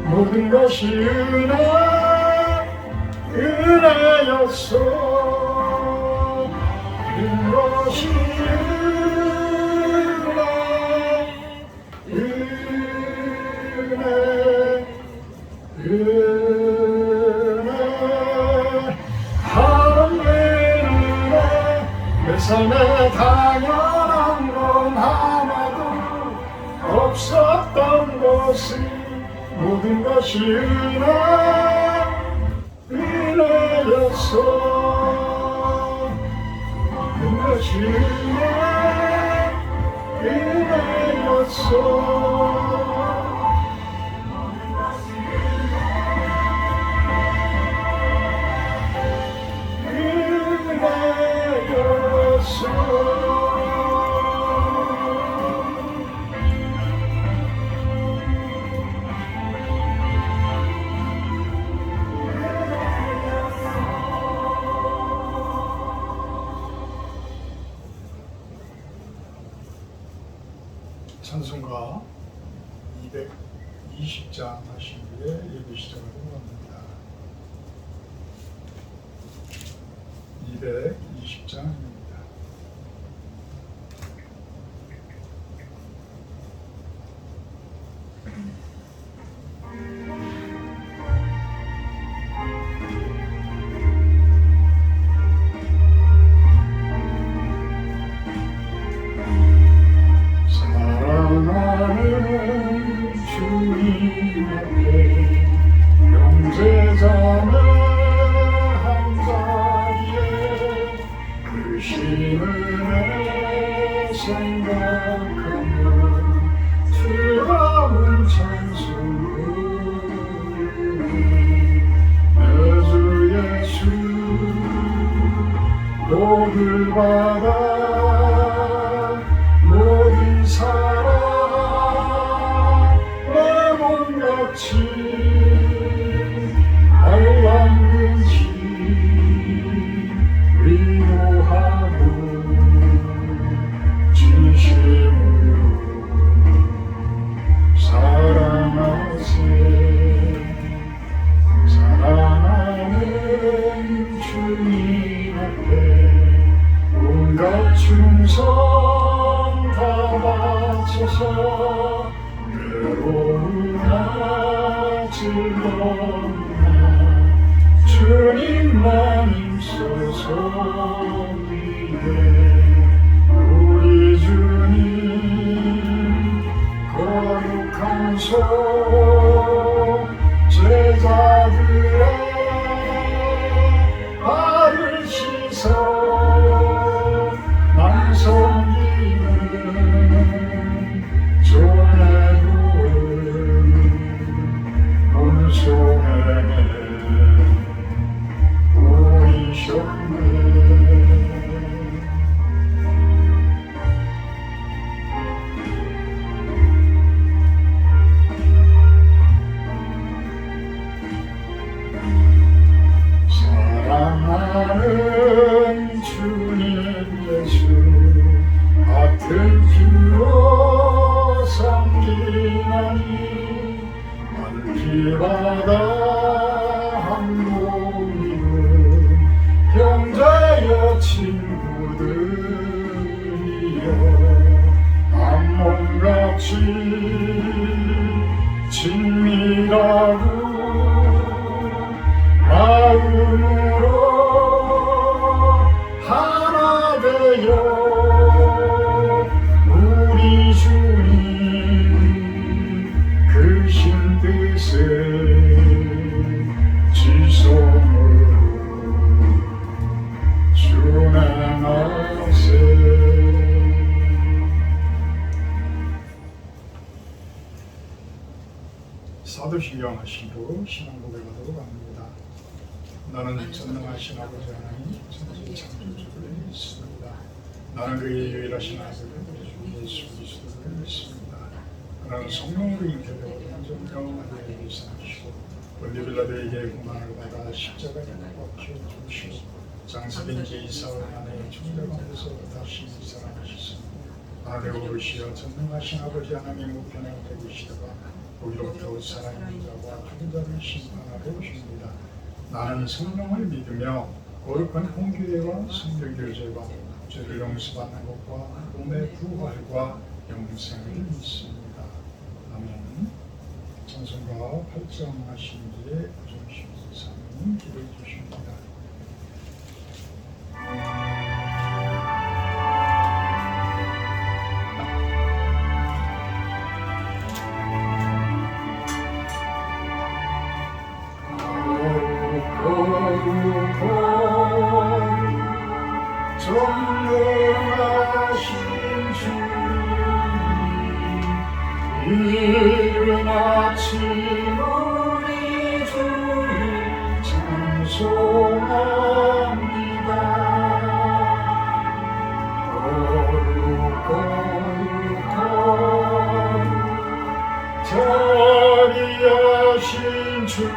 모든 것이 은혜였소. 모든 것이 은혜 하나님의 은혜. 내 삶에 당연한 건 하나도 없었던 것이 모든 것이 은혜였소. 모든 것이 은혜였소. 찬송가 220장 하신 후에 예배 시작하도록 합니다. 220장입니다. 복을 받아 모든 사랑 내 몸같이 알랑근지 위로하고 진심으로 사랑하세. 사랑하는 주님 앞에 온갖 충성 다 바쳐서 외로우나 즐거우나 주님만 힘써서 위해 우리 주님 거룩한 손 제자들의 발을 씻어 난 섬기는 종의 구원 몸소에게 보이셨네. 사랑하는 주님 예수 같은 피로 섬기나니 나를 피받아 한 몸이고 형제여 친구들이여 한 몸같이 친밀하고 마음으로 하나 되어 우리 주님 크신 뜻을 지성으로 준행하세. 사도신경 하시고 신앙 고백하도록 합니다. 나는 전능하신 아버지 하나님 천지 창조주를 믿습니다. 나는 그의 유일하신 아들 예수 그리스도를 믿습니다. 그는 성령으로 잉태되어 영원하게 일어나시고 본디빌라도에게 고난을 받아 십자가에 못 박혀 죽으시고 장사된 지 4일 만에 죽는 가운데서 다시 살아나셨습니다. 하늘에 오르시어 전능하신 아버지 하나님 우편에 계시다가 거기로부터 살아있는 자와 죽은 자를 심판하러 오십니다. 나는 성령을 믿으며 거룩한 공교회와 성결교제와 죄를 용서받는 것과 몸의 부활과 영생을 믿습니다. 아멘. 찬송가 8장 하신 뒤에 조심히 사모님 기도해 주십니다. 전능하신 주님 이른 아침 우리 주를 찬송합니다. 거룩한 자비하신 주님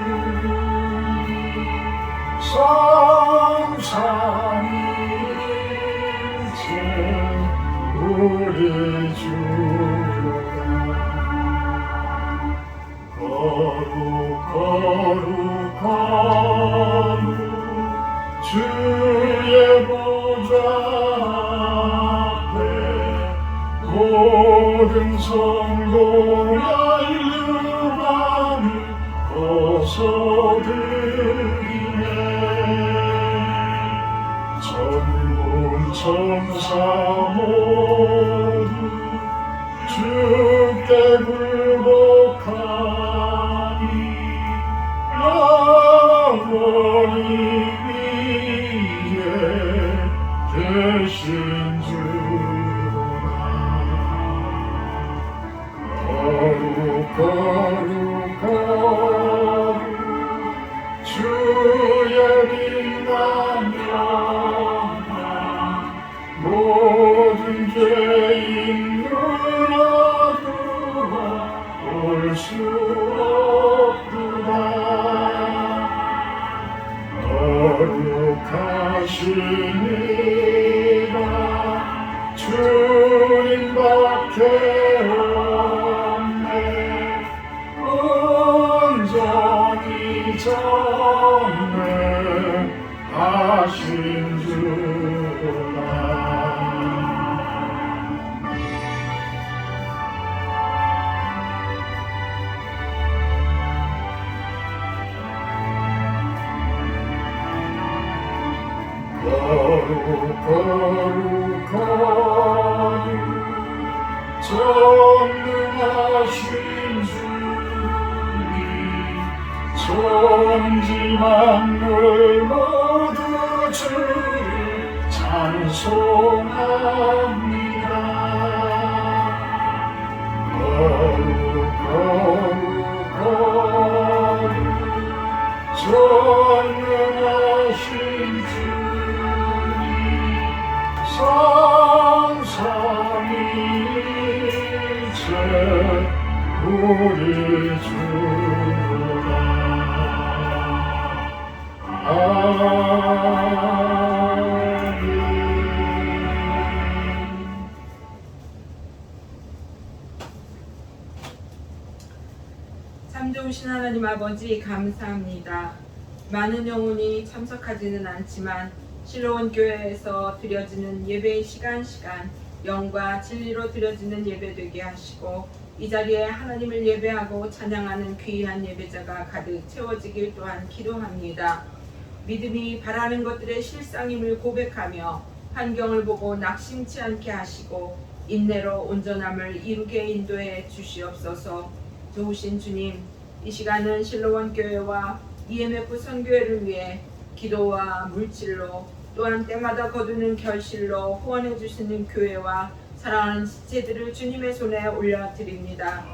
성삼일체 우리 주로다. 거룩한 주의 보좌 앞에 모든 성도가 유방을 벗어들이네. 전군 천사 모두 주께 굴복하니 영원히 위에 계신 주로다. 거룩한 주의 빛나며 모든 죄인 누구나 올 수 없구나. 거룩하시니라 주님밖에 없네. 온전히 전능하신 주라. 거룩한 전능하신 주님 천지 만물 모두 주를 찬송합니다. 거룩한 전능하신 주님 성삼일체 우리 주로다. 아멘. 참 좋으신 하나님 아버지 감사합니다. 많은 영혼이 참석하지는 않지만 실로원 교회에서 드려지는 예배의 시간 영과 진리로 드려지는 예배 되게 하시고 이 자리에 하나님을 예배하고 찬양하는 귀한 예배자가 가득 채워지길 또한 기도합니다. 믿음이 바라는 것들의 실상임을 고백하며 환경을 보고 낙심치 않게 하시고 인내로 온전함을 이루게 인도해 주시옵소서. 좋으신 주님, 이 시간은 실로원 교회와 EMF 선교회를 위해 기도와 물질로 또한 때마다 거두는 결실로 후원해 주시는 교회와 사랑하는 지체들을 주님의 손에 올려드립니다.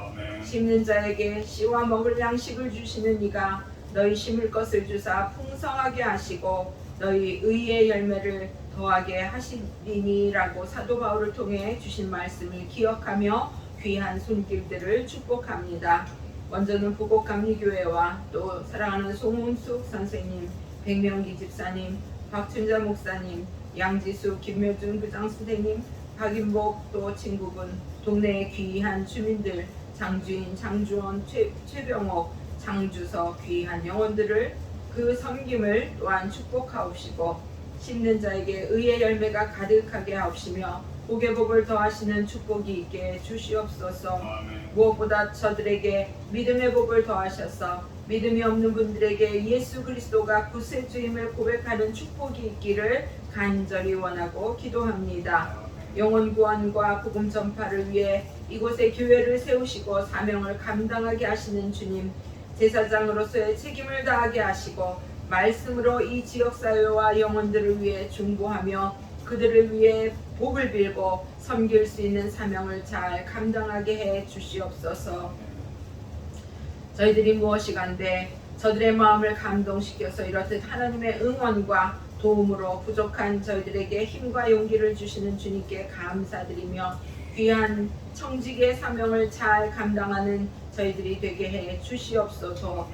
심는 자에게 씨와 먹을 양식을 주시는 이가 너희 심을 것을 주사 풍성하게 하시고 너희 의의 열매를 더하게 하시리니라고 사도 바울을 통해 주신 말씀을 기억하며 귀한 손길들을 축복합니다. 먼저는 부곡감리교회와 또 사랑하는 송은숙 선생님, 백명기 집사님, 박춘자 목사님, 양지수, 김묘준 부장선생님, 박인복 또 친구분, 동네의 귀한 주민들, 장주인, 장주원, 최병옥, 장주서 귀한 영혼들을 그 섬김을 또한 축복하옵시고 심는 자에게 의의 열매가 가득하게 하옵시며 복의 복을 더하시는 축복이 있게 주시옵소서. 아멘. 무엇보다 저들에게 믿음의 복을 더하셔서 믿음이 없는 분들에게 예수 그리스도가 구세주임을 고백하는 축복이 있기를 간절히 원하고 기도합니다. 영혼 구원과 복음 전파를 위해 이곳에 교회를 세우시고 사명을 감당하게 하시는 주님, 제사장으로서의 책임을 다하게 하시고 말씀으로 이 지역사회와 영혼들을 위해 중보하며 그들을 위해 복을 빌고 섬길 수 있는 사명을 잘 감당하게 해 주시옵소서. 저희들이 무엇이간데 저들의 마음을 감동시켜서 이렇듯 하나님의 응원과 도움으로 부족한 저희들에게 힘과 용기를 주시는 주님께 감사드리며 귀한 청직의 사명을 잘 감당하는 저희들이 되게 해 주시옵소서.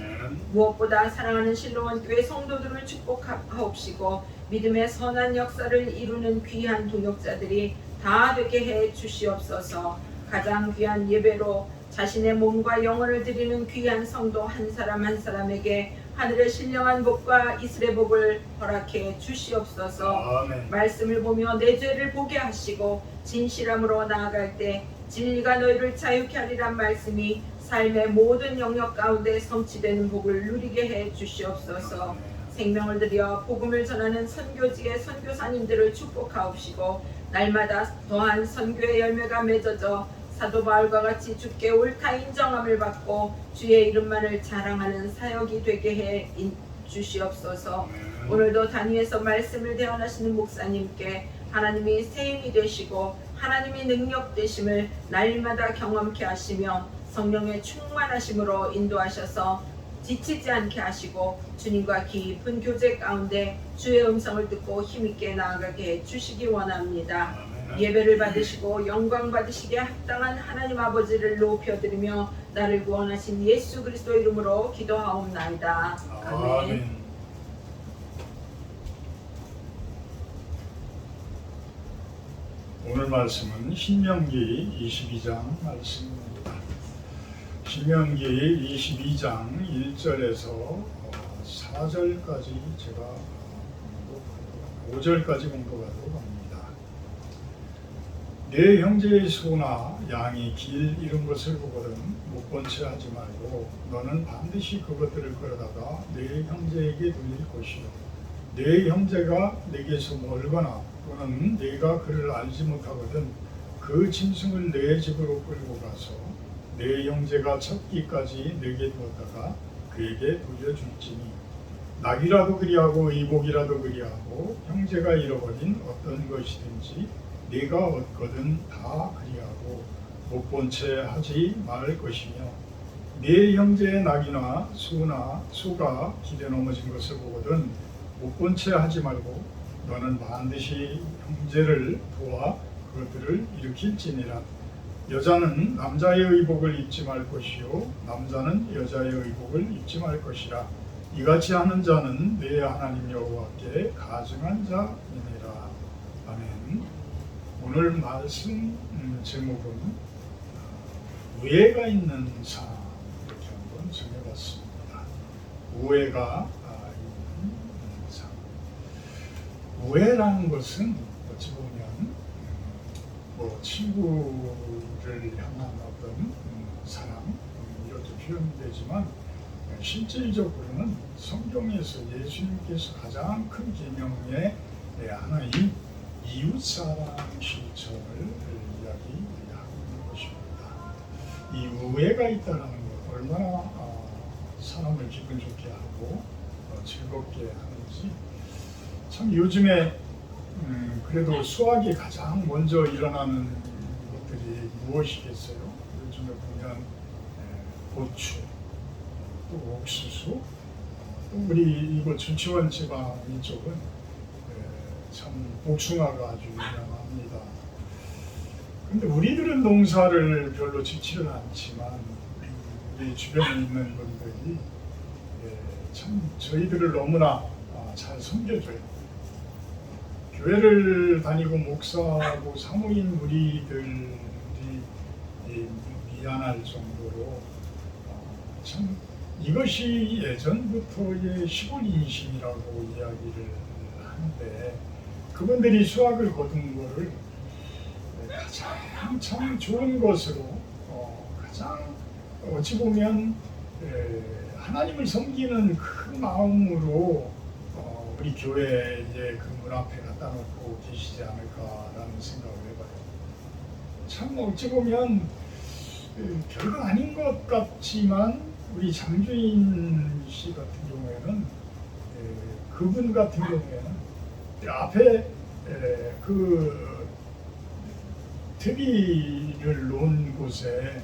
무엇보다 사랑하는 실로원 교회 성도들을 축복하옵시고 믿음의 선한 역사를 이루는 귀한 동역자들이 다 되게 해 주시옵소서. 가장 귀한 예배로 자신의 몸과 영혼을 드리는 귀한 성도 한 사람 한 사람에게 하늘의 신령한 복과 이슬의 복을 허락해 주시옵소서. 아멘. 말씀을 보며 내 죄를 보게 하시고 진실함으로 나아갈 때 진리가 너희를 자유케 하리란 말씀이 삶의 모든 영역 가운데 성취되는 복을 누리게 해 주시옵소서. 생명을 들여 복음을 전하는 선교지의 선교사님들을 축복하옵시고 날마다 더한 선교의 열매가 맺어져 사도 바울과 같이 주께 옳다 인정함을 받고 주의 이름만을 자랑하는 사역이 되게 해 주시옵소서. 오늘도 단위에서 말씀을 대언하시는 목사님께 하나님이 새 힘이 되시고 하나님이 능력 되심을 날마다 경험케 하시며 성령의 충만하심으로 인도하셔서 지치지 않게 하시고 주님과 깊은 교제 가운데 주의 음성을 듣고 힘있게 나아가게 해 주시기 원합니다. 예배를 받으시고 영광 받으시기에 합당한 하나님 아버지를 높여드리며 나를 구원하신 예수 그리스도 이름으로 기도하옵나이다. 아멘. 오늘 말씀은 신명기 22장 말씀입니다. 신명기 22장 1절에서 4절까지 제가 5절까지 공부하도록 합니다. 내 형제의 소나 양이 길 잃은 것을 보거든 못 본 채 하지 말고 너는 반드시 그것들을 끌어다가 내 형제에게 돌릴 것이요 내 형제가 내게서 멀거나 또는 내가 그를 알지 못하거든 그 짐승을 내 집으로 끌고 가서 내 형제가 찾기까지 내게 두었다가 그에게 돌려줄지니 낙이라도 그리하고 의복이라도 그리하고 형제가 잃어버린 어떤 것이든지 네가 얻거든 다 그리하고 못 본 채 하지 말 것이며 네 형제의 낙이나 소가 길에 넘어진 것을 보거든 못 본 채 하지 말고 너는 반드시 형제를 도와 그것들을 일으킬지니라. 여자는 남자의 의복을 입지 말 것이요 남자는 여자의 의복을 입지 말 것이라. 이같이 하는 자는 내 하나님 여호와께 가증한 자이니라. 아멘. 오늘 말씀 제목은 우애가 있는 삶 이렇게 한번 정해봤습니다. 우애가 있는 삶. 우애라는 것은 어찌 보면 뭐 친구를 향한 어떤 사랑 이렇게 표현되지만 실질적으로는 성경에서 예수님께서 가장 큰 계명의 하나인 이웃사랑 실천을 이야기하고 있는 것입니다. 이 우애가 있다는 것 얼마나 사람을 기분 좋게 하고 즐겁게 하는지 참 요즘에 그래도 수학이 가장 먼저 일어나는 것들이 무엇이겠어요? 요즘에 보면 고추, 또 옥수수, 또 우리 이곳 준치원 지방 이쪽은 참 복숭아가 아주 유명합니다. 근데 우리들은 농사를 별로 짓지는 않지만 우리 주변에 있는 분들이 참 저희들을 너무나 잘 섬겨줘요. 교회를 다니고 목사하고 사모인 우리들이 미안할 정도로 참 이것이 예전부터의 시골 인심이라고 이야기를 하는데 그분들이 수학을 거둔 거를 가장 참 좋은 것으로 가장 어찌 보면 하나님을 섬기는 그 마음으로 우리 교회에 그 문 앞에 갖다 놓고 계시지 않을까라는 생각을 해봐요. 참 어찌 보면 별거 아닌 것 같지만 우리 장주인 씨 같은 경우에는 그분 같은 경우에는 앞에 그 퇴비를 놓은 곳에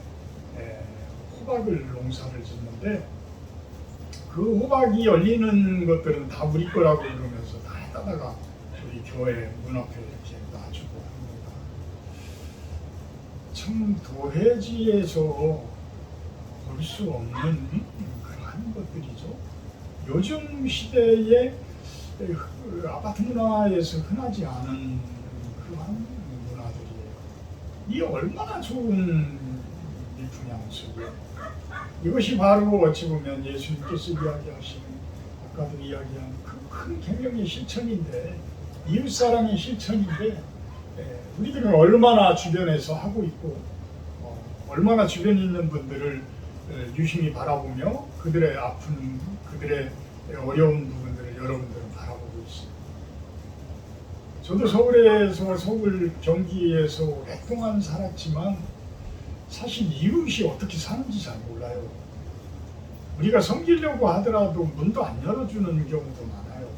호박을 농사를 짓는데 그 호박이 열리는 것들은 다 우리 거라고 그러면서 다 따다가 우리 교회 문 앞에 이렇게 놔주고 합니다. 참 도회지에서 볼 수 없는 그러한 것들이죠. 요즘 시대에 아파트 문화에서 흔하지 않은 그러한 문화들이에요. 이게 얼마나 좋은 일품양수고요. 이것이 바로 어찌 보면 예수님께서 이야기하시는 아까도 이야기한 그 큰 계명의 실천인데 이웃사랑의 실천인데 우리들은 얼마나 주변에서 하고 있고 얼마나 주변에 있는 분들을 유심히 바라보며 그들의 아픈 그들의 어려운 부분들을 여러분들은 바라보고 있어요. 저도 서울에서 서울 경기에서 오랫동안 살았지만 사실 이웃이 어떻게 사는지 잘 몰라요. 우리가 섬기려고 하더라도 문도 안 열어주는 경우도 많아요.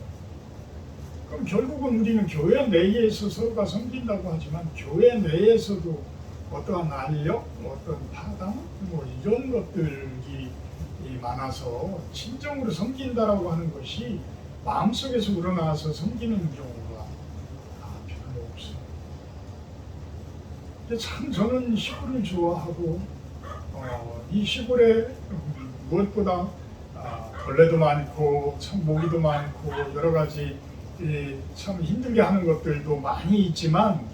그럼 결국은 우리는 교회 내에서 서로가 섬긴다고 하지만 교회 내에서도 어떠한 알력, 어떤 파당, 이런 것들이 많아서 진정으로 섬긴다라고 하는 것이 마음속에서 우러나와서 섬기는 경우가 별로 없어요. 참 저는 시골을 좋아하고 이 시골에 무엇보다 벌레도 많고 참 모기도 많고 여러 가지 참 힘들게 하는 것들도 많이 있지만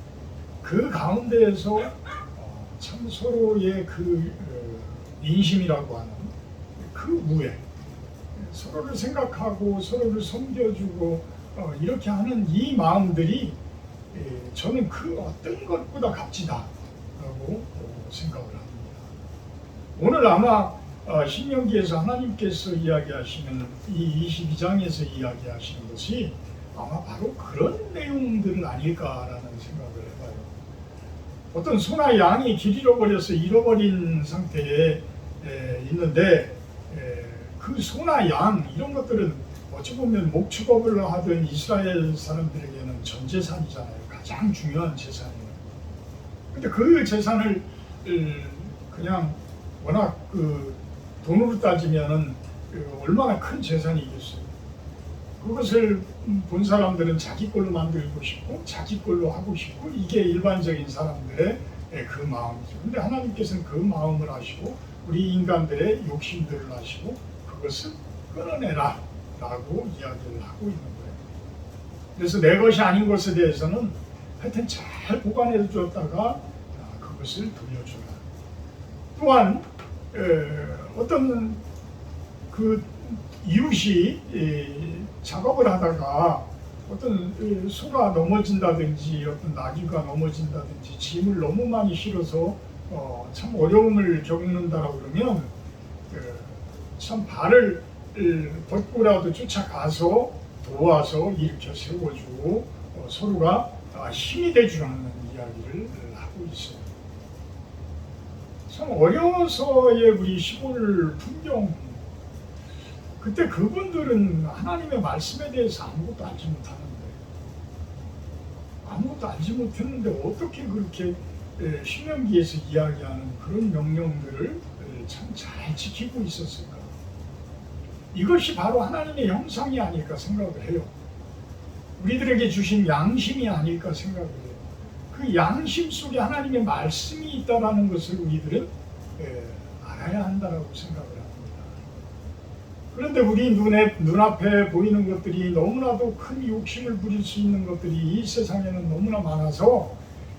그 가운데에서 참 서로의 그 인심이라고 하는 그 무에 서로를 생각하고 서로를 섬겨주고 이렇게 하는 이 마음들이 저는 그 어떤 것보다 값지다라고 생각을 합니다. 오늘 아마 신명기에서 하나님께서 이야기하시는 이 22장에서 이야기하시는 것이 아마 바로 그런 내용들은 아닐까라는 생각을 해봐요. 어떤 소나 양이 길 잃어버려서 잃어버린 상태에 있는데 그 소나 양 이런 것들은 어찌 보면 목축업을 하던 이스라엘 사람들에게는 전 재산이잖아요. 가장 중요한 재산이에요. 근데 그 재산을 그냥 워낙 그 돈으로 따지면은 얼마나 큰 재산이겠어요. 그것을 본 사람들은 자기 걸로 만들고 싶고 자기 걸로 하고 싶고 이게 일반적인 사람들의 그 마음이죠. 근데 하나님께서는 그 마음을 아시고 우리 인간들의 욕심들을 아시고 그것을 끊어내라 라고 이야기를 하고 있는 거예요. 그래서 내 것이 아닌 것에 대해서는 하여튼 잘 보관해 줬다가 그것을 돌려주라. 또한 어떤 그 이웃이 작업을 하다가 어떤 소가 넘어진다든지 어떤 나귀가 넘어진다든지 짐을 너무 많이 실어서 참 어려움을 겪는다라고 그러면 참 발을 벗고라도 쫓아가서 도와서 일으켜 세워주고 서로가 힘이 돼주라는 이야기를 하고 있어요. 참 어려워서의 우리 시골 풍경, 그때 그분들은 하나님의 말씀에 대해서 아무것도 알지 못했는데 어떻게 그렇게 신명기에서 이야기하는 그런 명령들을 참 잘 지키고 있었을까? 이것이 바로 하나님의 형상이 아닐까 생각을 해요. 우리들에게 주신 양심이 아닐까 생각을 해요. 그 양심 속에 하나님의 말씀이 있다는 것을 우리들은 알아야 한다라고 생각을 합니다. 그런데 우리 눈앞에 보이는 것들이 너무나도 큰 욕심을 부릴 수 있는 것들이 이 세상에는 너무나 많아서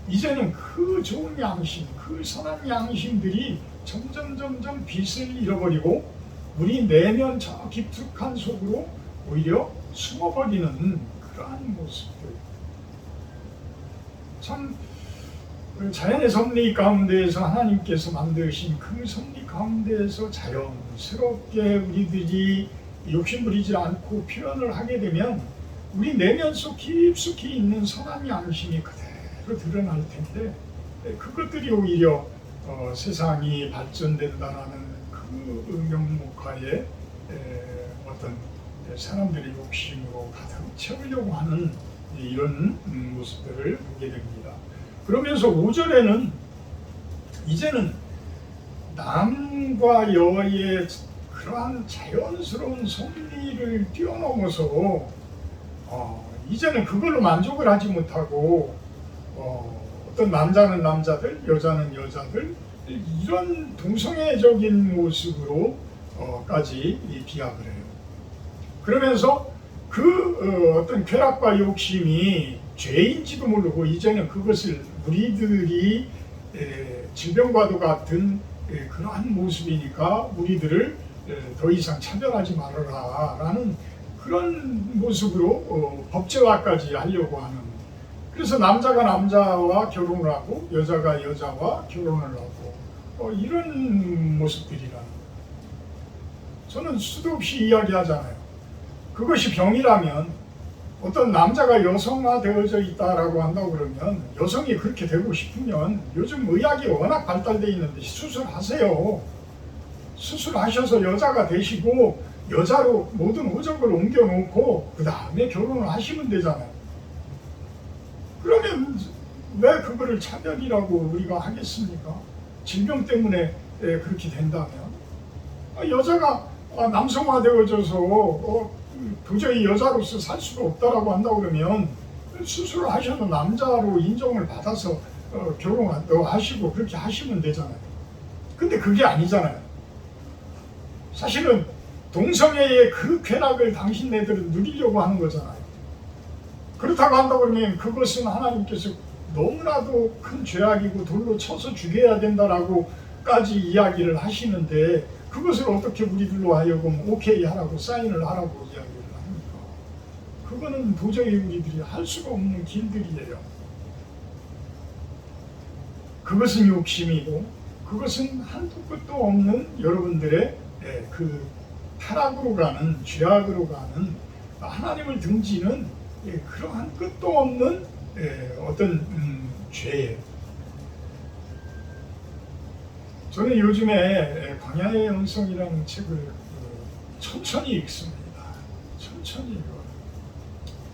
이제는 그 좋은 양심, 그 선한 양심들이 점점 빛을 잃어버리고 우리 내면 저 깊숙한 속으로 오히려 숨어버리는 그러한 모습들. 참 자연의 섭리 가운데에서 하나님께서 만드신 그 섭리 가운데에서 자연스럽게 우리들이 욕심부리지 않고 표현을 하게 되면 우리 내면 속 깊숙이 있는 선한 양심이 그대로 드러날 텐데 그것들이 오히려 세상이 발전된다는 그 명목하에 어떤 사람들의 욕심으로 가득 채우려고 하는 이런 모습들을 보게 됩니다. 그러면서 5절에는 이제는 남과 여의 그러한 자연스러운 섭리를 뛰어넘어서 이제는 그걸로 만족을 하지 못하고 어떤 남자는 남자들, 여자는 여자들 이런 동성애적인 모습으로까지 비합을 해요. 그러면서 그 어떤 쾌락과 욕심이 죄인지도 모르고 이제는 그것을 우리들이 질병과도 같은 그러한 모습이니까 우리들을 더 이상 차별하지 말아라 라는 그런 모습으로 법제화까지 하려고 하는, 그래서 남자가 남자와 결혼을 하고 여자가 여자와 결혼을 하고 이런 모습들이라는 거예요. 저는 수도 없이 이야기하잖아요. 그것이 병이라면 어떤 남자가 여성화되어져 있다라고 한다고 그러면 여성이 그렇게 되고 싶으면 요즘 의학이 워낙 발달되어 있는데 수술하세요. 수술하셔서 여자가 되시고 여자로 모든 호적을 옮겨놓고 그 다음에 결혼을 하시면 되잖아요. 그러면 왜 그거를 차별이라고 우리가 하겠습니까? 질병 때문에 그렇게 된다면 여자가 남성화되어져서 도저히 여자로서 살 수가 없다라고 한다고 그러면 수술을 하셔도 남자로 인정을 받아서 결혼도 하시고 그렇게 하시면 되잖아요. 근데 그게 아니잖아요. 사실은 동성애의 그 쾌락을 당신네들은 누리려고 하는 거잖아요. 그렇다고 한다고 그러면 그것은 하나님께서 너무나도 큰 죄악이고 돌로 쳐서 죽여야 된다라고까지 이야기를 하시는데 그것을 어떻게 우리들로 하여금 오케이 하라고 사인을 하라고 이야기를 합니까? 그거는 도저히 우리들이 할 수가 없는 길들이에요. 그것은 욕심이고 그것은 한도 끝도 없는 여러분들의 그 타락으로 가는, 죄악으로 가는, 하나님을 등지는 그러한 끝도 없는 어떤 죄예요. 저는 요즘에 광야의 영성이라는 책을 천천히 읽습니다. 천천히 읽어요.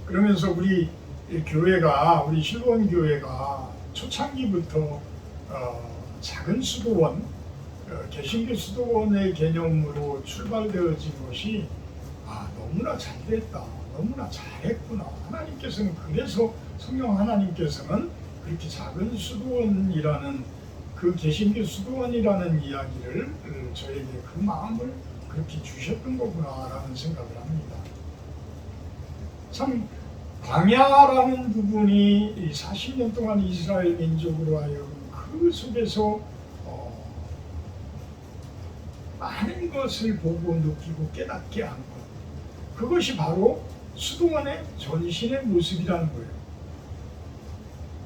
그러면서 우리 교회가, 우리 실로원 교회가 초창기부터 작은 수도원, 개신교 수도원의 개념으로 출발되어진 것이 너무나 잘됐다, 너무나 잘했구나. 하나님께서는 그래서 성령 하나님께서는 그렇게 작은 수도원이라는 그 개신교 수도원이라는 이야기를 저에게 그 마음을 그렇게 주셨던 거구나라는 생각을 합니다. 참 광야라는 부분이 40년 동안 이스라엘 민족으로 하여금 그 속에서 많은 것을 보고 느끼고 깨닫게 한 것, 그것이 바로 수도원의 전신의 모습이라는 거예요.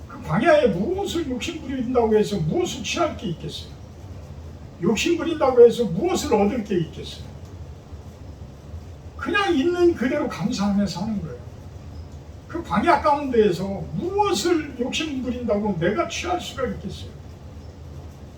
그 광야에 무엇을 욕심부린다고 해서 무엇을 취할 게 있겠어요? 욕심부린다고 해서 무엇을 얻을 게 있겠어요? 그냥 있는 그대로 감사하며 사는 거예요. 그 광야 가운데에서 무엇을 욕심부린다고 내가 취할 수가 있겠어요?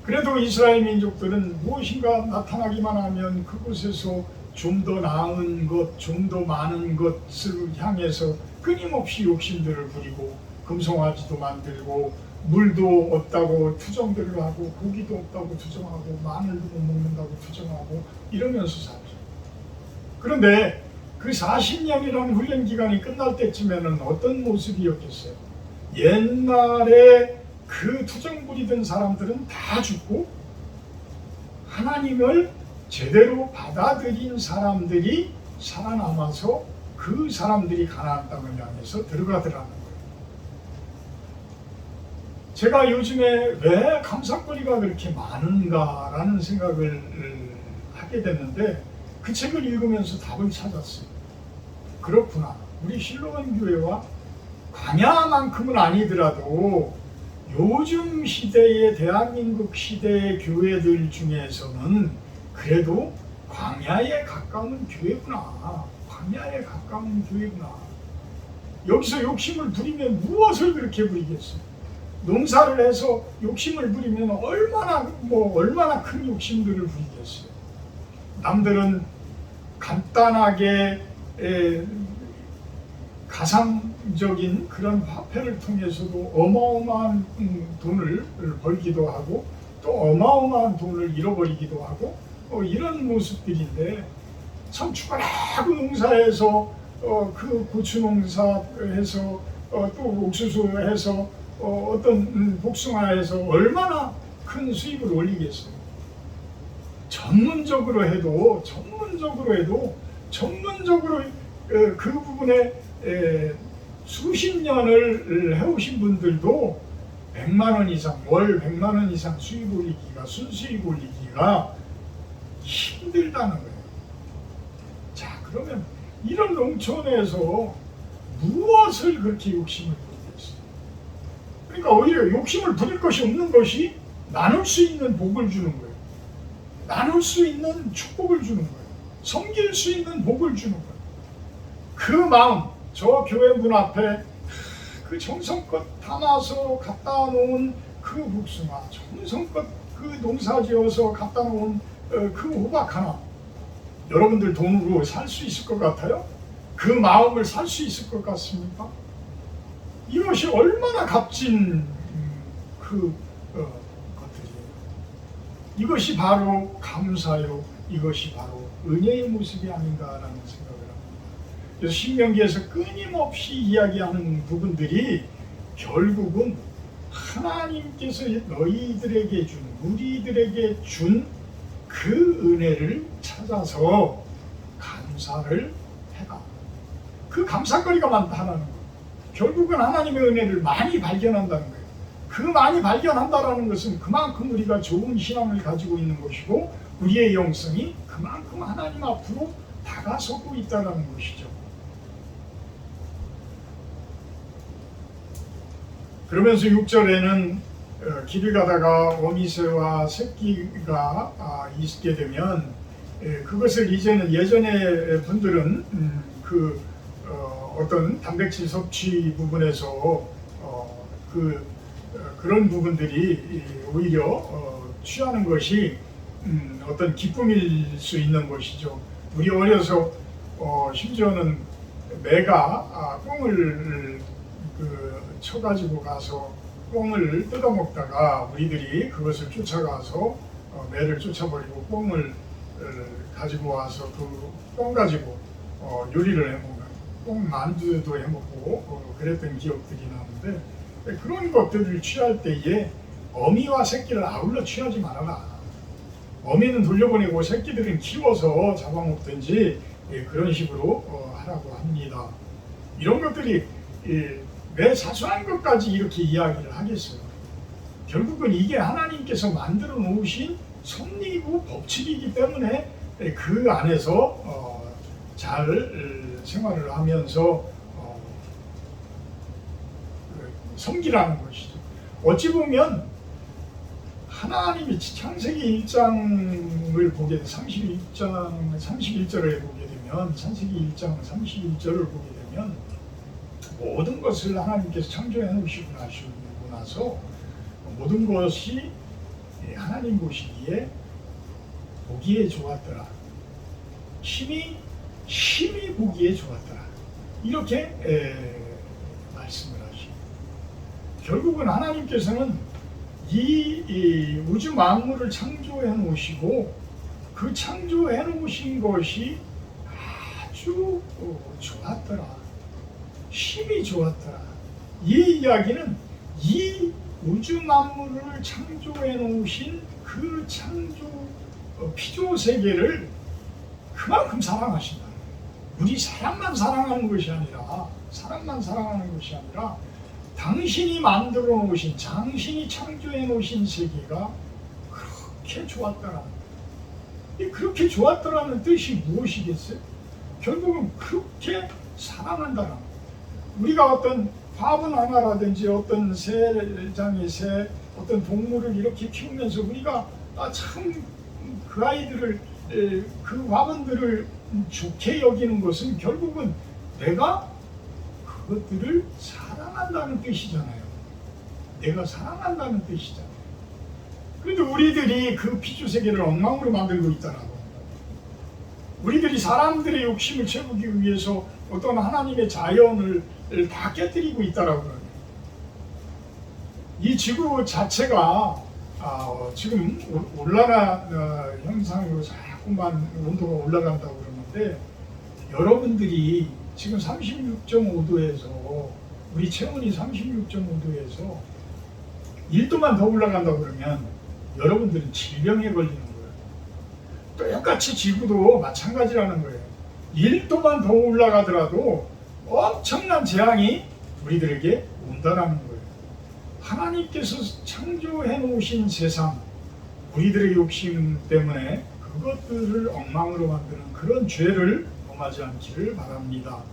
그래도 이스라엘 민족들은 무엇인가 나타나기만 하면 그곳에서 좀 더 나은 것, 좀 더 많은 것을 향해서 끊임없이 욕심들을 부리고 금송아지도 만들고 물도 없다고 투정들을 하고 고기도 없다고 투정하고 마늘도 못 먹는다고 투정하고 이러면서 살죠. 그런데 그 40년이라는 훈련 기간이 끝날 때쯤에는 어떤 모습이었겠어요? 옛날에 그 투정 부리던 사람들은 다 죽고 하나님을 제대로 받아들인 사람들이 살아남아서 그 사람들이 가나안 땅을 향해서 들어가더라는 거예요. 제가 요즘에 왜 감사거리가 그렇게 많은가라는 생각을 하게 됐는데 그 책을 읽으면서 답을 찾았어요. 그렇구나. 우리 실로원 교회와 광야만큼은 아니더라도 요즘 시대의 대한민국 시대의 교회들 중에서는 그래도 광야에 가까운 교회구나. 광야에 가까운 교회구나. 여기서 욕심을 부리면 무엇을 그렇게 부리겠어요? 농사를 해서 욕심을 부리면 얼마나 큰 욕심들을 부리겠어요? 남들은 간단하게 가상적인 그런 화폐를 통해서도 어마어마한 돈을 벌기도 하고 또 어마어마한 돈을 잃어버리기도 하고 이런 모습들인데 참 죽어라고 농사해서 그 고추 농사해서 또 옥수수해서 어떤 복숭아해서 얼마나 큰 수입을 올리겠어요. 전문적으로 해도 그 부분에 수십 년을 해오신 분들도 100만 원 이상, 월 100만 원 이상 수입 올리기가, 순수입 올리기가 힘들다는 거예요. 자, 그러면 이런 농촌에서 무엇을 그렇게 욕심을 부리겠어요? 그러니까 오히려 욕심을 부릴 것이 없는 것이 나눌 수 있는 복을 주는 거예요. 나눌 수 있는 축복을 주는 거예요. 섬길 수 있는 복을 주는 거예요. 그 마음, 저 교회 문 앞에 그 정성껏 담아서 갖다 놓은 그 복숭아, 정성껏 그 농사 지어서 갖다 놓은 그 호박 하나, 여러분들 돈으로 살 수 있을 것 같아요? 그 마음을 살 수 있을 것 같습니까? 이것이 얼마나 값진 것들이에요. 이것이 바로 감사요, 이것이 바로 은혜의 모습이 아닌가라는 생각을 합니다. 그래서 신명기에서 끊임없이 이야기하는 부분들이 결국은 하나님께서 너희들에게 준, 우리들에게 준 그 은혜를 찾아서 감사를 해라. 그 감사거리가 많다라는 거예요. 결국은 하나님의 은혜를 많이 발견한다는 거예요. 그 많이 발견한다라는 것은 그만큼 우리가 좋은 신앙을 가지고 있는 것이고 우리의 영성이 그만큼 하나님 앞으로 다가서고 있다는 것이죠. 그러면서 6절에는 길을 가다가 어미새와 새끼가 있게 되면 그것을 예전에 분들은 어떤 단백질 섭취 부분에서 그런 부분들이 오히려 취하는 것이 어떤 기쁨일 수 있는 것이죠. 우리 어려서 심지어는 매가 꽁을 쳐가지고 가서 꽁을 뜯어먹다가 우리들이 그것을 쫓아가서 매를 쫓아버리고 꽁을 가지고 와서 그 꽁 가지고 요리를 해먹는 꽁 만두도 해먹고 그랬던 기억들이 나는데 그런 것들을 취할 때에 어미와 새끼를 아울러 취하지 말아라. 어미는 돌려보내고 새끼들은 키워서 잡아먹든지 그런 식으로 하라고 합니다. 이런 것들이 왜 사소한 것까지 이렇게 이야기를 하겠어요? 결국은 이게 하나님께서 만들어 놓으신 섭리고 법칙이기 때문에 그 안에서 잘 생활을 하면서 섬기라는 것이죠. 어찌 보면 하나님이 창세기 1장을 보게 되면 31절을 보게 되면 창세기 1장 31절을 보게 되면 모든 것을 하나님께서 창조해 놓으시고 나서 모든 것이 하나님 보시기에 보기에 좋았더라. 심히 보기에 좋았더라. 이렇게 말씀을 하시고 결국은 하나님께서는 이 우주 만물을 창조해 놓으시고 그 창조해 놓으신 것이 아주 좋았더라. 심히 좋았더라. 이 이야기는 이 우주 만물을 창조해 놓으신 그 창조 피조 세계를 그만큼 사랑하신다. 우리 사람만 사랑하는 것이 아니라 당신이 만들어 놓으신, 당신이 창조해 놓으신 세계가 그렇게 좋았더라. 그렇게 좋았더라는 뜻이 무엇이겠어요? 결국은 그렇게 사랑한다라. 우리가 어떤 화분 하나라든지 어떤 새장의 새, 어떤 동물을 이렇게 키우면서 우리가 참 그 아이들을, 그 화분들을 좋게 여기는 것은 결국은 내가 그것들을 사랑한다는 뜻이잖아요. 내가 사랑한다는 뜻이잖아요. 그런데 우리들이 그 피조세계를 엉망으로 만들고 있다라고. 우리들이 사람들의 욕심을 채우기 위해서 어떤 하나님의 자연을 다 깨뜨리고 있다라고. 이 지구 자체가 지금 온난화 현상으로 자꾸만 온도가 올라간다고 그러는데, 여러분들이 지금 36.5도에서 우리 체온이 36.5도에서 1도만 더 올라간다고 그러면 여러분들은 질병에 걸리는 거예요. 똑같이 지구도 마찬가지라는 거예요. 1도만 더 올라가더라도 엄청난 재앙이 우리들에게 온다라는 거예요. 하나님께서 창조해 놓으신 세상, 우리들의 욕심 때문에 그것들을 엉망으로 만드는 그런 죄를 범하지 않기를 바랍니다.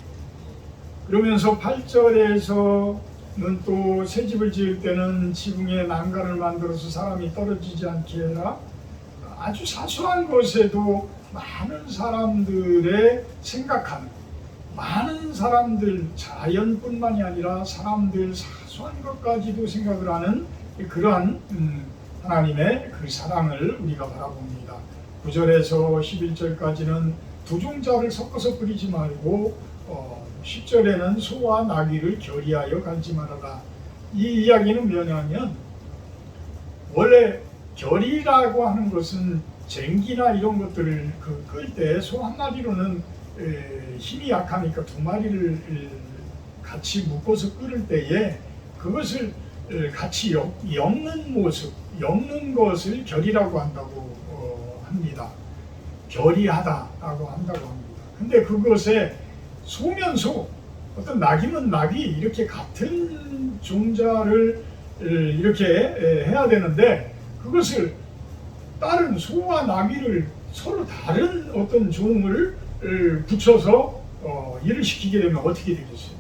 그러면서 8절에서는 또 새 집을 지을 때는 지붕에 난간을 만들어서 사람이 떨어지지 않게 해라. 아주 사소한 것에도 많은 사람들의 생각하는, 많은 사람들, 자연뿐만이 아니라 사람들 사소한 것까지도 생각을 하는 그러한 하나님의 그 사랑을 우리가 바라봅니다. 9절에서 11절까지는 두 종자를 섞어서 뿌리지 말고 10절에는 소와 나귀를 결의하여 갈지 말아라. 이 이야기는 뭐냐면, 원래 결의라고 하는 것은 쟁기나 이런 것들을 끌 때 소 한 마리로는 힘이 약하니까 두 마리를 같이 묶어서 끌을 때에 그것을 같이 엮는 모습, 엮는 것을 결의라고 한다고 합니다. 결의하다라고 한다고 합니다. 근데 그것에 소면 소, 어떤 낙이면 낙이 이렇게 같은 종자를 이렇게 해야 되는데, 그것을 다른 소와 나귀를 서로 다른 어떤 종을 붙여서 일을 시키게 되면 어떻게 되겠어요?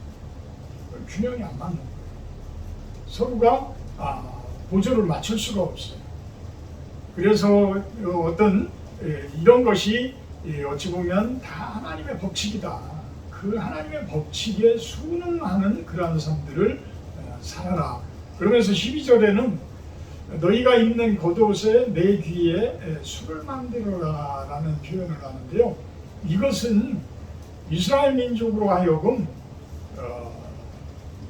균형이 안 맞는 거예요. 서로가 보조를 맞출 수가 없어요. 그래서 어떤 이런 것이 어찌 보면 다 하나님의 법칙이다. 그 하나님의 법칙에 순응하는 그러한 삶들을 살아라. 그러면서 12절에는 너희가 입는 겉옷에 내 귀에 술을 만들어라 라는 표현을 하는데요. 이것은 이스라엘 민족으로 하여금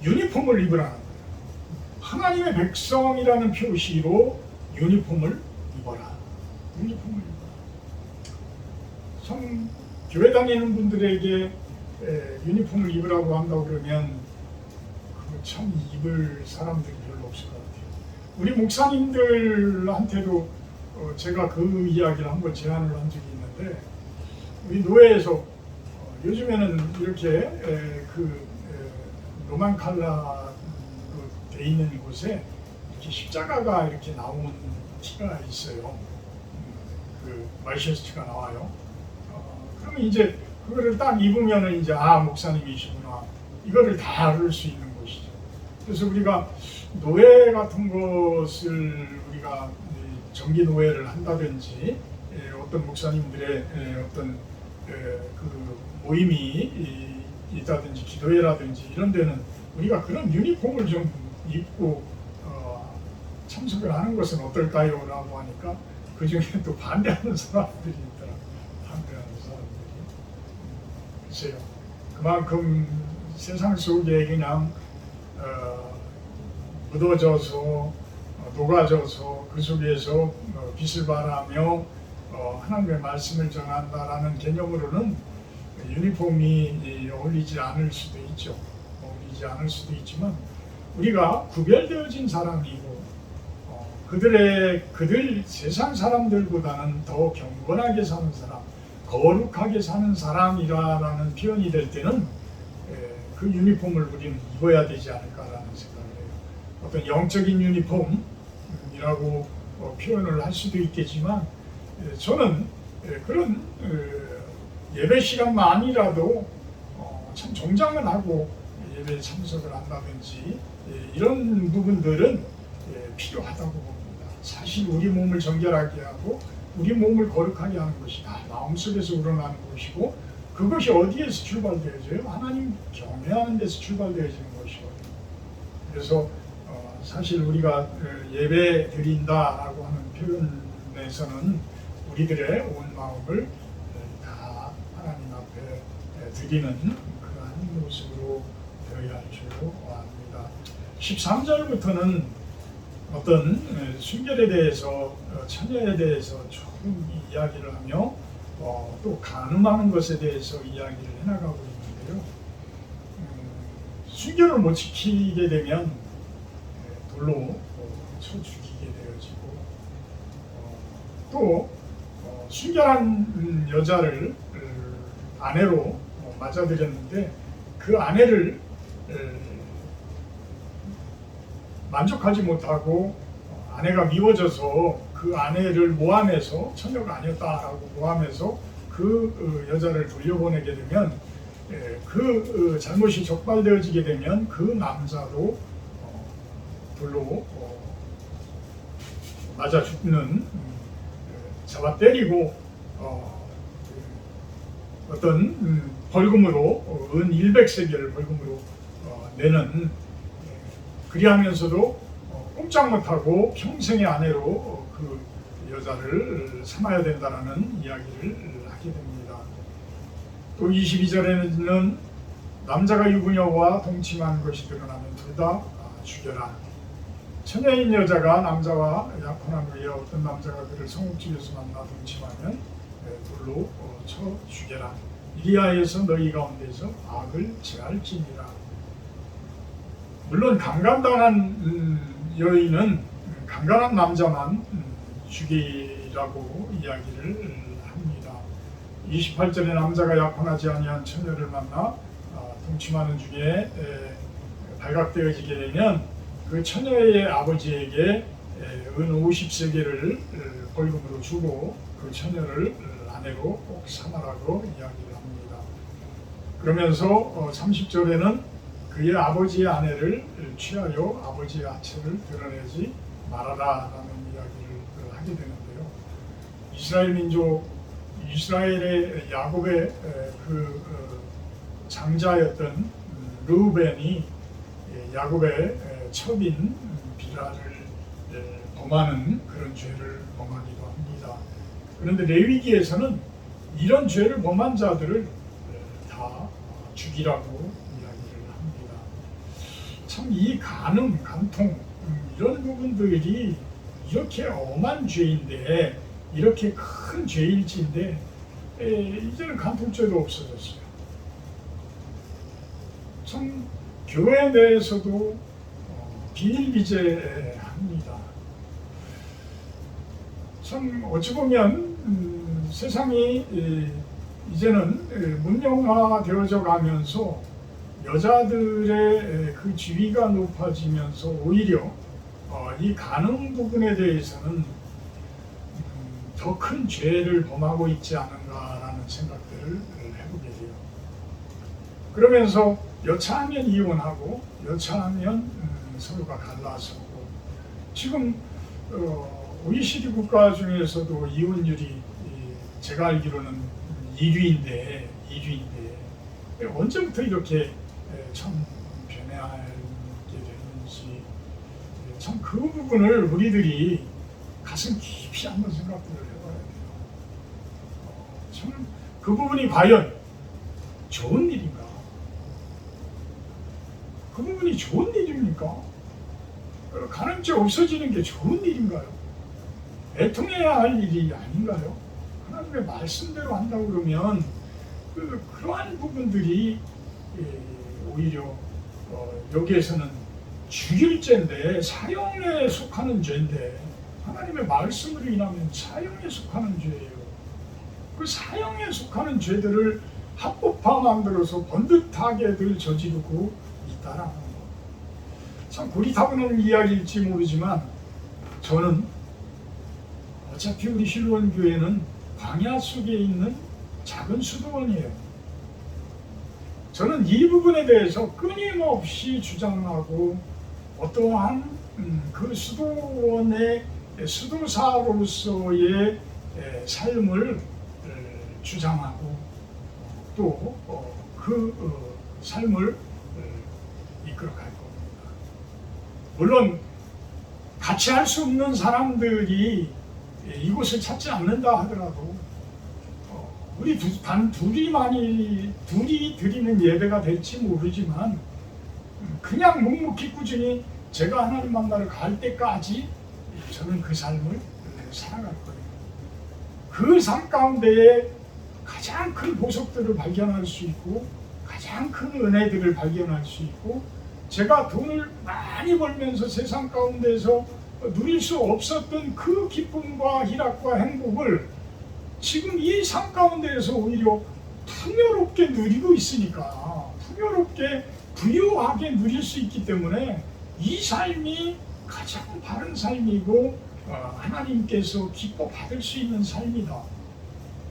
유니폼을 입으라는 거예요. 하나님의 백성이라는 표시로 유니폼을 입어라. 유니폼을 입어라. 참 교회 다니는 분들에게 유니폼을 입으라고 한다고 그러면 그거 참 입을 사람들이 별로 없을 것 같아요. 우리 목사님들한테도 제가 그 이야기를 한번 제안을 한 적이 있는데, 우리 노회에서 요즘에는 이렇게 로만 칼라로 돼 있는 곳에 이렇게 십자가가 이렇게 나온 티가 있어요. 그 말셔츠가 나와요. 그러면 이제 그거를 딱 입으면은 이제 목사님이시구나, 이거를 다 알 수 있는 것이죠. 그래서 우리가 노예 같은 것을 우리가 정기 노예를 한다든지 어떤 목사님들의 어떤 그 모임이 있다든지 기도회라든지 이런 데는 우리가 그런 유니폼을 좀 입고 참석을 하는 것은 어떨까요? 라고 하니까 그 중에 또 반대하는 사람들이 있더라. 반대하는 사람들이. 글쎄요. 그만큼 세상 속에 그냥 묻어져서 녹아져서 그 속에서 빛을 발하며 하나님의 말씀을 전한다라는 개념으로는 유니폼이 어울리지 않을 수도 있죠. 어울리지 않을 수도 있지만, 우리가 구별되어진 사람이고 그들 세상 사람들보다는 더 경건하게 사는 사람, 거룩하게 사는 사람이라는 표현이 될 때는 그 유니폼을 우리는 입어야 되지 않을까라는 생각을 어떤 영적인 유니폼이라고 표현을 할 수도 있겠지만 저는 그런 예배 시간만이라도 참 종장을 하고 예배에 참석을 한다든지 이런 부분들은 필요하다고 봅니다. 사실 우리 몸을 정결하게 하고 우리 몸을 거룩하게 하는 것이 다 마음속에서 우러나는 것이고 그것이 어디에서 출발되어져요? 하나님 경외하는 데서 출발되어지는 것이거든요. 그래서 사실 우리가 예배 드린다라고 하는 표현에서는 우리들의 온 마음을 다 하나님 앞에 드리는 그러한 모습으로 되어야 할 줄로 압니다. 13절부터는 어떤 순결에 대해서 처녀에 대해서 조금 이야기를 하며 또 간음하는 것에 대해서 이야기를 해나가고 있는데요. 순결을 못 지키게 되면 돌로 쳐 죽이게 되어지고 또 순결한 여자를 아내로 맞아들였는데 그 아내를 만족하지 못하고 아내가 미워져서 그 아내를 모함해서 처녀가 아니었다라고 모함해서 그 여자를 돌려보내게 되면 그 잘못이 적발되어지게 되면 그 남자도 돌로 맞아 죽는 잡아 때리고 어떤 벌금으로 은 100세겔을 벌금으로 내는 그리하면서도 꼼짝 못하고 평생의 아내로 그 여자를 삼아야 된다라는 이야기를 하게 됩니다. 또 22절에는 남자가 유부녀와 동침한 것이 드러나면 둘 다 죽여라. 처녀인 여자가 남자와 약혼한 후에 어떤 남자가 그를 성읍집에서 만나 동침하면 돌로 쳐 죽여라. 이리하여서 너희 가운데서 악을 제할지니라. 물론 강간당한 여인은 강간한 남자만 죽이라고 이야기를 합니다. 28절에 남자가 약혼하지 아니한 처녀를 만나 동침하는 중에 발각되어지게 되면 그 처녀의 아버지에게 은 50세겔을 벌금으로 주고 그 처녀를 아내로 꼭 삼아라고 이야기를 합니다. 그러면서 30절에는 그의 아버지의 아내를 취하여 아버지의 아체를 드러내지 말아라라는 이야기를 하게 되는데요. 이스라엘 민족, 이스라엘의 야곱의 그 장자였던 르우벤이 야곱의 첩인 비라를 범하는 그런 죄를 범하기도 합니다. 그런데 레위기에서는 이런 죄를 범한 자들을 다 죽이라고 이야기를 합니다. 참 이 간음, 간통 이런 부분들이 이렇게 엄한 죄인데 이렇게 큰 죄일지인데 이제는 간통죄도 없어졌어요. 참 교회 내에서도 비일비재합니다. 참 어찌 보면 세상이 이제는 문명화되어져 가면서 여자들의 그 지위가 높아지면서 오히려 이 간음 부분에 대해서는 더 큰 죄를 범하고 있지 않은가라는 생각들을 해보게 돼요. 그러면서 여차하면 이혼하고 여차하면 서로가 갈라서고 지금 OECD 국가 중에서도 이혼율이 제가 알기로는 1위인데 언제부터 이렇게 참 변해하게 되는지 참 그 부분을 우리들이 가슴 깊이 한번 생각을 해봐야 돼요. 참 그 부분이 과연 좋은 일인가? 그 부분이 좋은 일입니까? 간음죄 없어지는 게 좋은 일인가요? 애통해야 할 일이 아닌가요? 하나님의 말씀대로 한다고 그러면 그러한 부분들이 오히려 여기에서는 죽일 죄인데 사형에 속하는 죄인데 하나님의 말씀으로 인하면 사형에 속하는 죄예요. 그 사형에 속하는 죄들을 합법화 만들어서 번듯하게들 저지르고 있다라는 것. 참 고리타분한 이야기일지 모르지만 저는 어차피 우리 실로원 교회는 광야 속에 있는 작은 수도원이에요. 저는 이 부분에 대해서 끊임없이 주장하고 어떠한 그 수도원의 수도사로서의 삶을 주장하고 또 그 삶을 이끌어갈 겁니다. 물론 같이 할 수 없는 사람들이 이곳을 찾지 않는다 하더라도 우리 둘이 드리는 예배가 될지 모르지만 그냥 묵묵히 꾸준히 제가 하나님 만나러 갈 때까지 저는 그 삶을 살아갈 거예요. 그 삶 가운데에 가장 큰 보석들을 발견할 수 있고 가장 큰 은혜들을 발견할 수 있고 제가 돈을 많이 벌면서 세상 가운데서 누릴 수 없었던 그 기쁨과 희락과 행복을 지금 이 삶 가운데에서 오히려 풍요롭게 누리고 있으니까 풍요롭게 부유하게 누릴 수 있기 때문에 이 삶이 가장 바른 삶이고 하나님께서 기뻐 받을 수 있는 삶이다.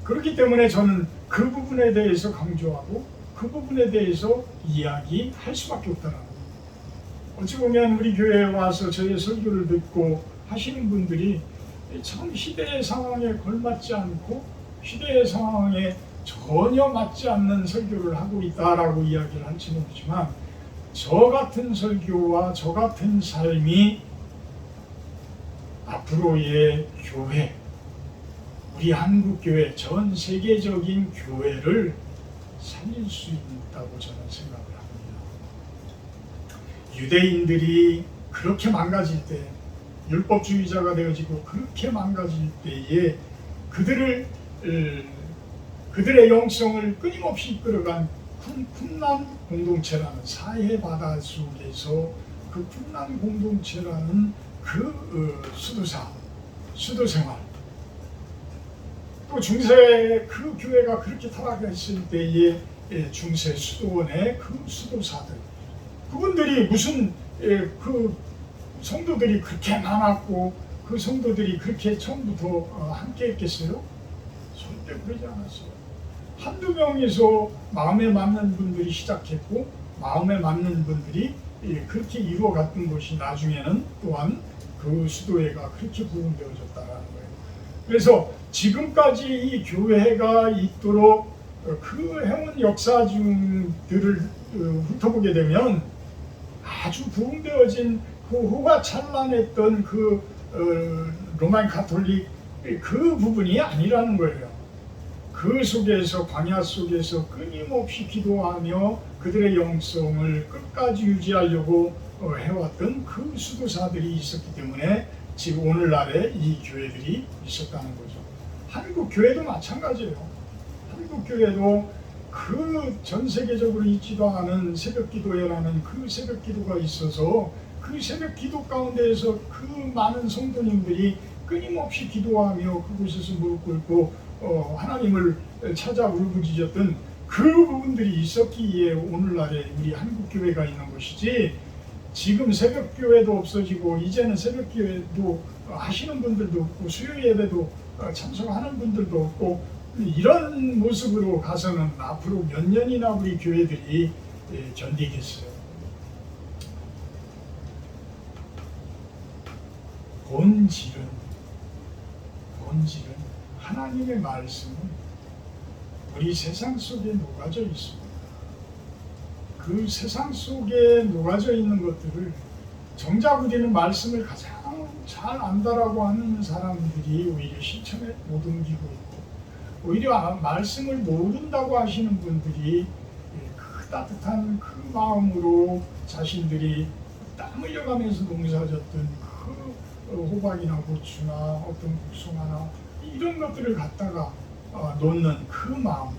그렇기 때문에 저는 그 부분에 대해서 강조하고 그 부분에 대해서 이야기할 수밖에 없다는 거예요. 어찌 보면 우리 교회에 와서 저의 설교를 듣고 하시는 분들이 참 시대의 상황에 걸맞지 않고 시대의 상황에 전혀 맞지 않는 설교를 하고 있다라고 이야기를 할지 모르지만 저 같은 설교와 저 같은 삶이 앞으로의 교회, 우리 한국교회, 전 세계적인 교회를 살릴 수 있다고 저는 생각을 합니다. 유대인들이 그렇게 망가질 때, 율법주의자가 되어지고 그렇게 망가질 때에 그들의 영성을 끊임없이 이끌어간 쿰란 공동체라는 사회 바다 속에서 그 쿰란 공동체라는 그 수도 생활, 또 중세 그 교회가 그렇게 타락했을 때의 중세 수도원의 그 수도사들, 그분들이 무슨 그 성도들이 그렇게 많았고 그 성도들이 그렇게 처음부터 함께 했겠어요? 절대 그러지 않았어요. 한두 명에서 마음에 맞는 분들이 시작했고 마음에 맞는 분들이 그렇게 이루어갔던 것이 나중에는 또한 그 수도회가 그렇게 부흥되어졌다는 거예요. 그래서 지금까지 이 교회가 있도록 그 해온 역사들을 훑어보게 되면 아주 부흥되어진 그 호가 찬란했던 그 로만 가톨릭 그 부분이 아니라는 거예요. 그 속에서 광야 속에서 끊임없이 기도하며 그들의 영성을 끝까지 유지하려고 해왔던 그 수도사들이 있었기 때문에 지금 오늘날에 이 교회들이 있었다는 거죠. 한국 교회도 마찬가지예요. 한국 교회도 그 전 세계적으로 있지도 않은 새벽 기도회라는 그 새벽 기도가 있어서 그 새벽 기도 가운데에서 그 많은 성도님들이 끊임없이 기도하며 그곳에서 무릎 꿇고 하나님을 찾아 울부짖었던 그 부분들이 있었기에 오늘날에 우리 한국교회가 있는 것이지, 지금 새벽교회도 없어지고 이제는 새벽교회도 하시는 분들도 없고 수요 예배도 참석하는 분들도 없고 이런 모습으로 가서는 앞으로 몇 년이나 우리 교회들이 견디겠어요. 본질은 하나님의 말씀은 우리 세상 속에 녹아져 있습니다. 그 세상 속에 녹아져 있는 것들을 정작 우리는 말씀을 가장 잘 안다라고 하는 사람들이 오히려 실천에 못 옮기고 있고, 오히려 말씀을 모른다고 하시는 분들이 그 따뜻한 그 마음으로 자신들이 땀 흘려가면서 농사졌던 그 호박이나 고추나 어떤 복숭아나 이런 것들을 갖다가 놓는 그 마음,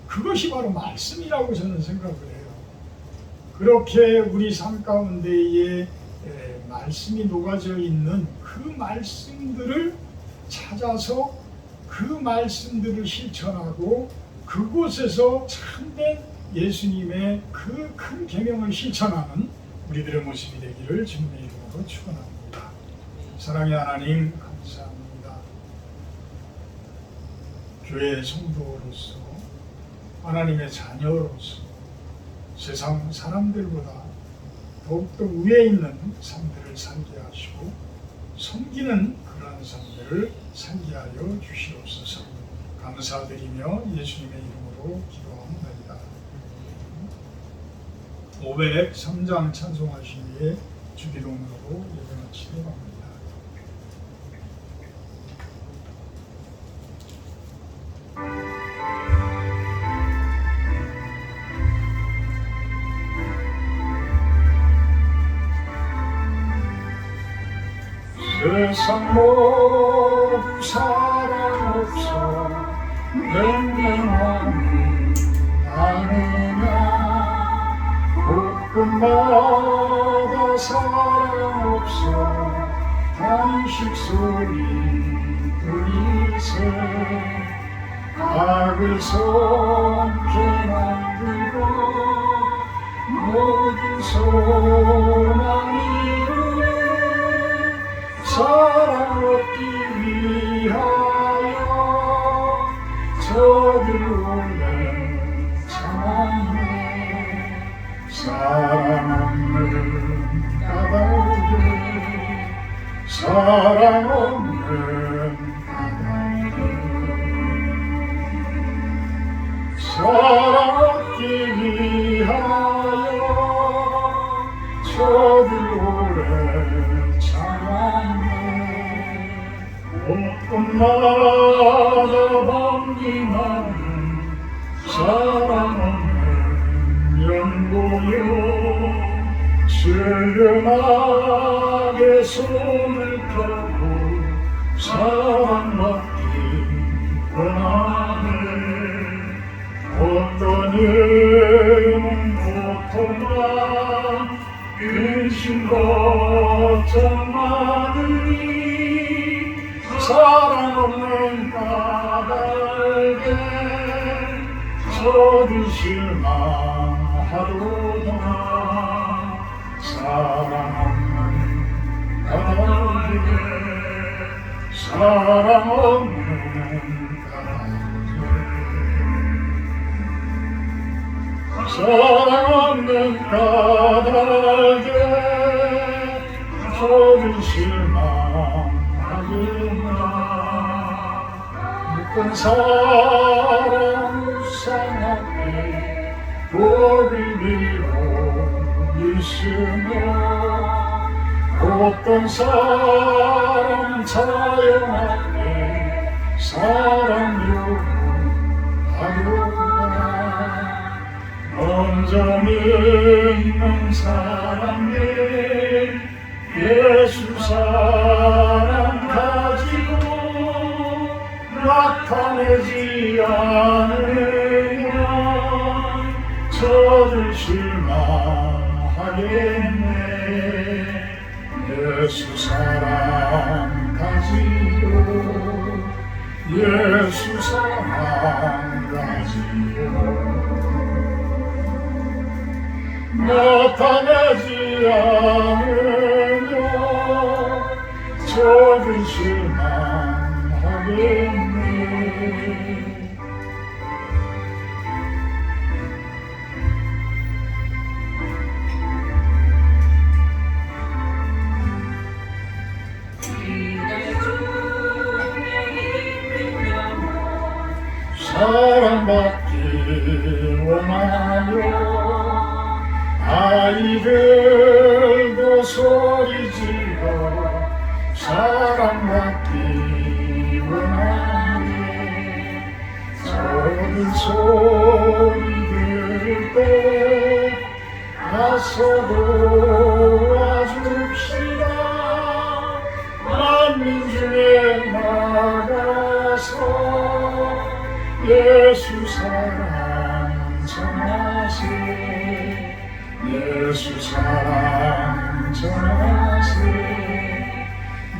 그것이 바로 말씀이라고 저는 생각을 해요. 그렇게 우리 삶 가운데에 말씀이 녹아져 있는 그 말씀들을 찾아서 그 말씀들을 실천하고 그곳에서 참된 예수님의 그 큰 계명을 실천하는 우리들의 모습이 되기를 주님의 이름으로 축원합니다. 사랑의 하나님 감사합니다. 교회의 성도로서 하나님의 자녀로서 세상 사람들보다 더욱더 위에 있는 삶들을 살게 하시고 섬기는 그러한 삶들을 살게 하여 주시옵소서. 감사드리며 예수님의 이름으로 기도합니다. 503장 찬송하신 후에 주기도문으로 예배 마치러 갑니다. 세상 모두 사랑 없어 냉랭함이 많으냐 곳곳마다 사랑 없어 단식 소리 들리세 악을 손게 만들고 모든 소망 이루네 사랑 얻기 위하여 저들 원래 참았네 사랑 없는 까닭에 사랑 없는 까닭에 사랑 얻기 위하여 저들 오래 참았네 곳곳마다 번기나는 사랑 없는 연고요 슬련하게 손을 펴고 사랑받기 원하네 어떤 이는 고통만 근심 걱정 많으니 사랑 없는 까닭에 저들 실망하도다 사랑 없는 까닭에 사랑 없는 까닭에 사랑 없는 까닭에 저들 실망하겠나 묶은 사랑 우상 앞에 복을 빌고 있으며 어떤 사랑 자연 앞에 사랑 요구하려나 먼저 믿는 사람들 예수 사랑 가지고 나타내지 않으면 저들 실망하겠네 예수 사랑 가지고 예수 사랑 가지고 나타내지 않으면 저들 실망하겠네 사랑받기 원하며 아이들도 소리 질러 사랑받기 원하네 저들 소리 들을 때 가서 도와줍시다 만민 중에 나가서 예수 사랑 전하세 예수 사랑 전하세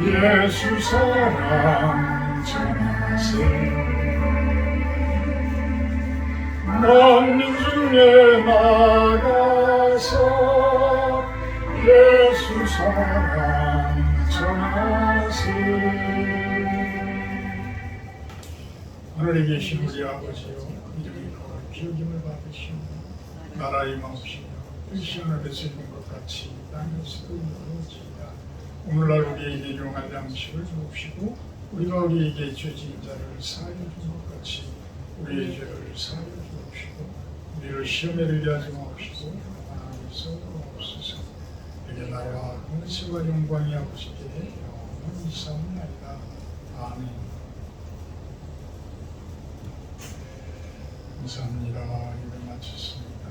예수 사랑 전하세 만민 중에 나가서 하늘에 계신 우리 아버지여, 이름이 거룩히 여김을 받으시오. 나라의 마옵시며 뜻이 하늘에서 이룬 것 같이 땅에서도 이루어지이다. 오늘날 우리에게 일용할 양식을 주옵시고, 우리가 우리에게 죄진 자를 사하여 준 것 같이 우리의 죄를 사하여 주옵시고, 우리를 시험에 들게 하지 마옵시고 하나님께서 없으소. 내게 나라와 권세와 영광이 아버지께 영원히 있사옵나이다. 아멘. 감사합니다. 예배 마쳤습니다.